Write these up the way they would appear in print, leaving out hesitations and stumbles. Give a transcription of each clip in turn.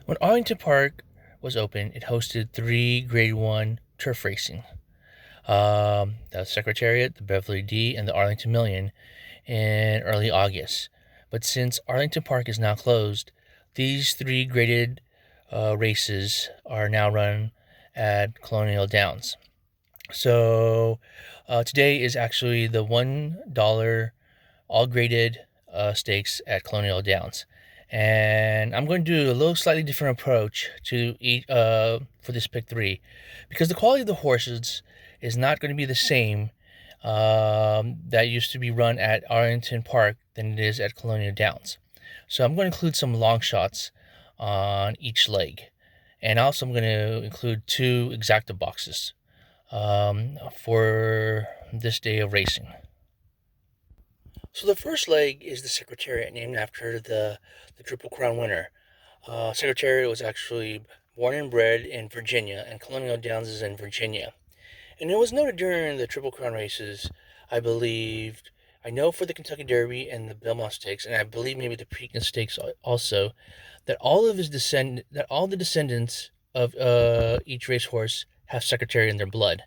When Arlington Park was open, it hosted three Grade 1 turf racing. The Secretariat, the Beverly D, and the Arlington Million in early August. But since Arlington Park is now closed, these three graded races are now run at Colonial Downs. So today is actually the $1 all graded stakes at Colonial Downs. And I'm going to do a little slightly different approach to eat for this pick three, because the quality of the horses is not going to be the same that used to be run at Arlington Park than it is at Colonial Downs. So I'm going to include some long shots on each leg, and also I'm going to include two exacta boxes for this day of racing. So the first leg is the Secretariat, named after the Triple Crown winner. Secretariat was actually born and bred in Virginia, and Colonial Downs is in Virginia. And it was noted during the Triple Crown races, I believed, I know for the Kentucky Derby and the Belmont Stakes, and I believe maybe the Preakness Stakes also, that all the descendants of each racehorse have Secretariat in their blood.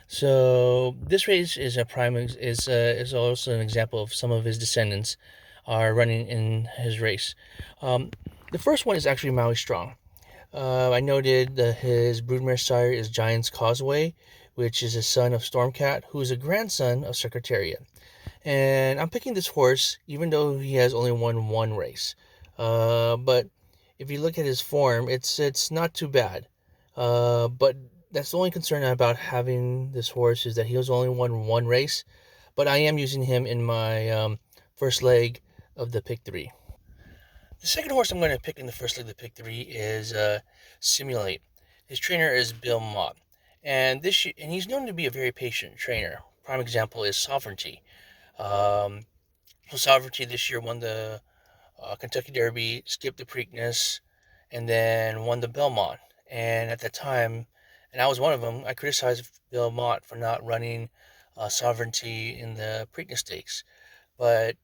So this race is is also an example of some of his descendants are running in his race. Um, the first one is actually Maui Strong. I noted that his broodmare sire is Giant's Causeway, which is a son of Stormcat, who is a grandson of Secretariat. And I'm picking this horse even though he has only won one race. But if you look at his form, it's not too bad. But that's the only concern about having this horse, is that he has only won one race. But I am using him in my first leg of the pick three. The second horse I'm going to pick in the first leg of the pick three is Simulate. His trainer is Bill Mott, and and he's known to be a very patient trainer. Prime example is Sovereignty. Um, Sovereignty this year won the Kentucky Derby, skipped the Preakness, and then won the Belmont. And at that time, and I was one of them, I criticized Bill Mott for not running Sovereignty in the Preakness Stakes. But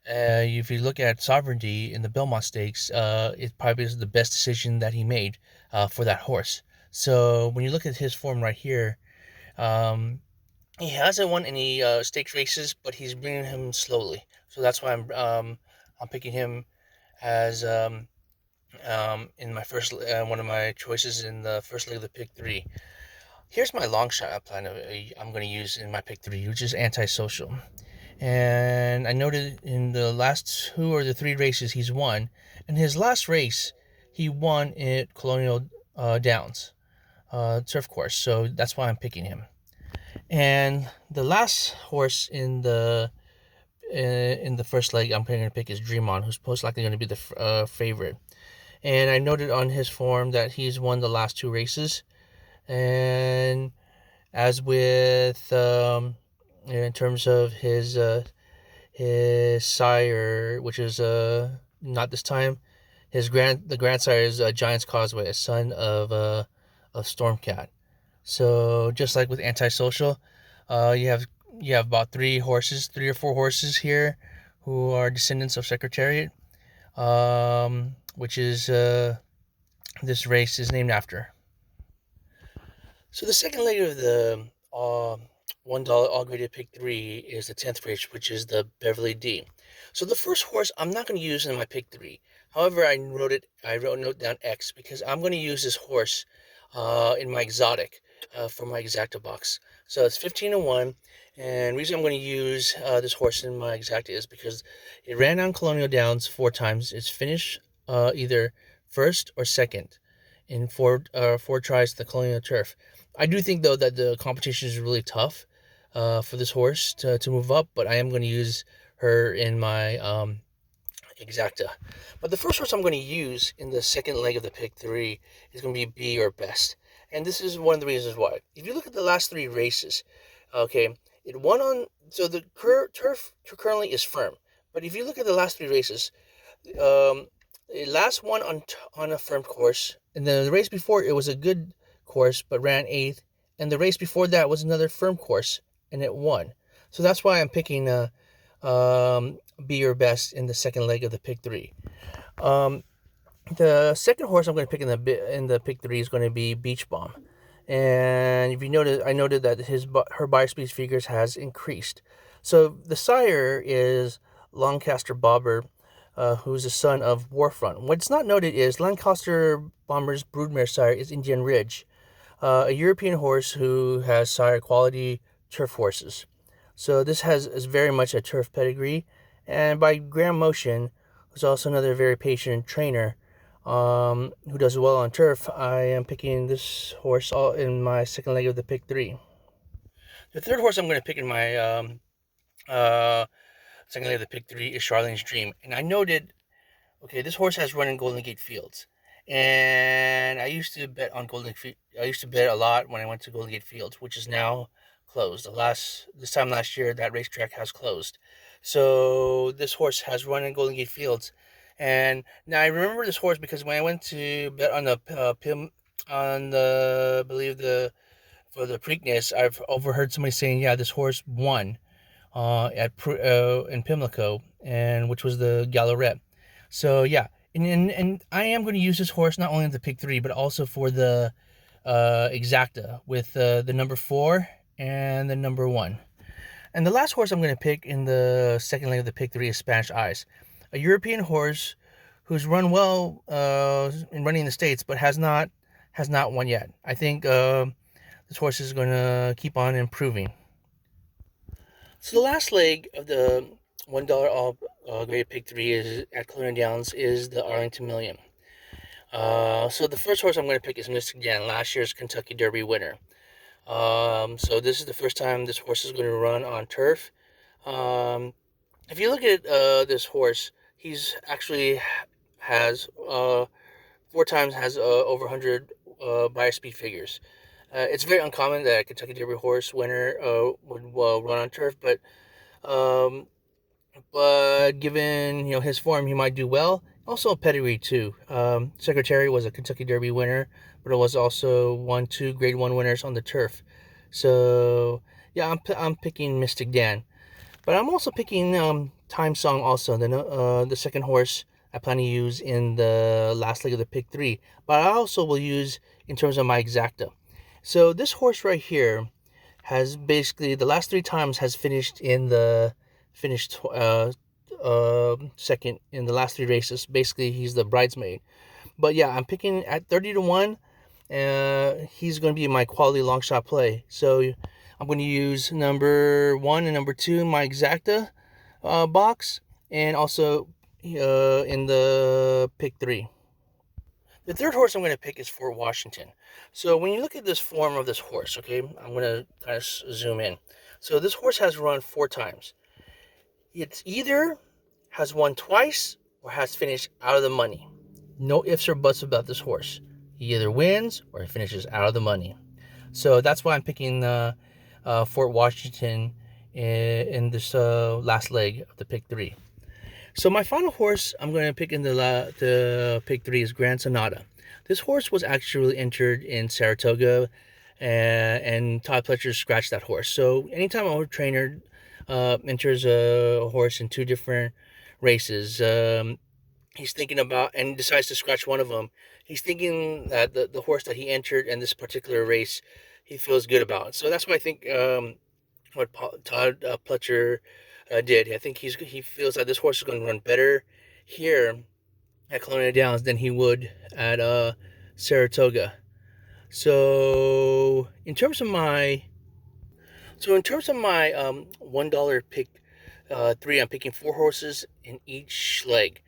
if you look at Sovereignty in the Belmont Stakes, it probably is the best decision that he made for that horse. So when you look at his form right here, um, he hasn't won any stakes races, but he's bringing him slowly. So that's why I'm picking him as in my first one of my choices in the first leg of the pick three. Here's my long shot I plan to I'm going to use in my pick three, which is Antisocial. And I noted in the last two or the three races he's won, and his last race he won at Colonial Downs turf course. So that's why I'm picking him. And the last horse in the first leg I'm going to pick is Dream On, who's most likely going to be the favorite. And I noted on his form that he's won the last two races. And as with in terms of his sire, which is not this time, the grandsire is Giant's Causeway, a son of Stormcat. So just like with Antisocial, you have about three or four horses here who are descendants of Secretariat, which is this race is named after. So the second leg of the $1 all graded pick three is the 10th race, which is the Beverly D. So the first horse I'm not going to use in my pick three. However, I wrote note down X because I'm going to use this horse in my exotic for my exacta box. So it's 15-1, and the reason I'm going to use this horse in my exacta is because it ran on Colonial Downs 4 times. It's finished either first or second in four tries to the Colonial turf. I do think though that the competition is really tough for this horse to move up, but I am going to use her in my exacta. But the first horse I'm going to use in the second leg of the pick three is going to be Be Your Best. And this is one of the reasons why. If you look at the last three races, okay, it won on, so the turf currently is firm. But if you look at the last three races, it last won on a firm course, and then the race before it was a good course but ran 8th, and the race before that was another firm course and it won. So that's why I'm picking Be Your Best in the second leg of the pick three. Um, The second horse I'm going to pick in the pick 3 is going to be Beach Bomb. And if you notice, I noted that her buyer speed figures has increased. So the sire is Lancaster Bobber, who's the son of Warfront. What's not noted is Lancaster Bomber's broodmare sire is Indian Ridge, a European horse who has sire quality turf horses. So this is very much a turf pedigree. And by Graham Motion, who's also another very patient trainer, who does well on turf, I am picking this horse all in my second leg of the pick 3. The third horse I'm going to pick in my uh, second leg of the pick 3 is Charlene's Dream. And I noted, okay, this horse has run in Golden Gate Fields. And I used to bet on I used to bet a lot when I went to Golden Gate Fields, which is now closed. This time last year, that racetrack has closed. So this horse has run in Golden Gate Fields. And now I remember this horse because when I went to bet on the I believe for the Preakness, I've overheard somebody saying, yeah, this horse won in Pimlico, and which was the Galloret. So yeah, and I am going to use this horse not only in the pick 3 but also for the exacta with the number 4 and the number 1. And the last horse I'm going to pick in the second leg of the pick 3 is Spanish Eyes, a European horse who's run well in running in the States, but has not won yet. I think this horse is going to keep on improving. So the last leg of the $1 all graded pick 3 is at Colonial Downs is the Arlington Million. So the first horse I'm going to pick is Mystic Dan, last year's Kentucky Derby winner. So this is the first time this horse is going to run on turf. If you look at this horse, he's actually has 4 times has over 100 buyer speed figures. It's very uncommon that a Kentucky Derby horse winner would run on turf, um, but given his form, he might do well. Also, a pedigree too. Secretariat was a Kentucky Derby winner, but it was also won 2 Grade 1 winners on the turf. So yeah, I'm picking Mystic Dan, but I'm also picking Time Song also, the second horse I plan to use in the last leg of the pick 3. But I also will use in terms of my exacta. So this horse right here has basically the last 3 times has finished second in the last 3 races. Basically, he's the bridesmaid. But yeah, I'm picking at 30-1. He's going to be my quality long shot play. So I'm going to use number 1 and number 2 in my exacta box, and also in the pick 3. The third horse I'm going to pick is Fort Washington. So when you look at this form of this horse, okay, I'm going to kind of zoom in. So this horse has run 4 times. It's either has won twice or has finished out of the money. No ifs or buts about this horse. He either wins or he finishes out of the money. So that's why I'm picking Fort Washington in this last leg of the pick 3. So my final horse I'm going to pick in the pick 3 is Grand Sonata. This horse was actually entered in Saratoga, and Todd Pletcher scratched that horse. So anytime a trainer enters a horse in 2 different races, he's thinking about and decides to scratch one of them, he's thinking that the horse that he entered in this particular race, he feels good about. So that's why I think what Todd Pletcher did. I think he feels that this horse is going to run better here at Colonial Downs than he would at Saratoga. So in terms of my $1 pick 3, I'm picking 4 horses in each leg.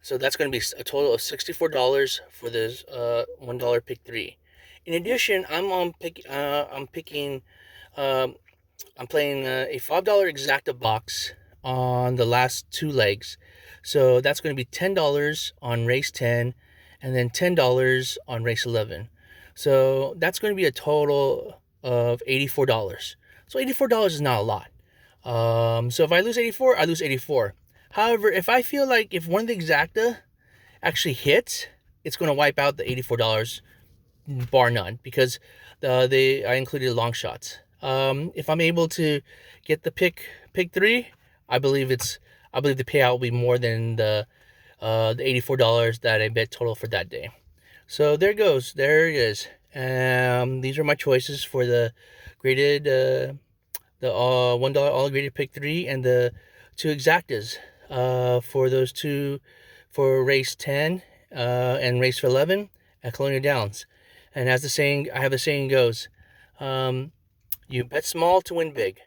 So that's going to be a total of $64 for this $1 pick 3. In addition, I'm picking I'm playing a $5 exacta box on the last 2 legs. So that's going to be $10 on race 10 and then $10 on race 11. So that's going to be a total of $84. So $84 is not a lot. So if I lose 84, I lose 84. However, if I feel like if one of the exacta actually hits, it's going to wipe out the $84 bar none, because I included long shots. If I'm able to get the pick 3, I believe the payout will be more than the the $84 that I bet total for that day. So there it goes. There it is. These are my choices for the graded, the $1 all graded pick 3 and the 2 exactas for those two for race 10 and race 11 at Colonial Downs. And as the saying, I have a saying goes, you bet small to win big.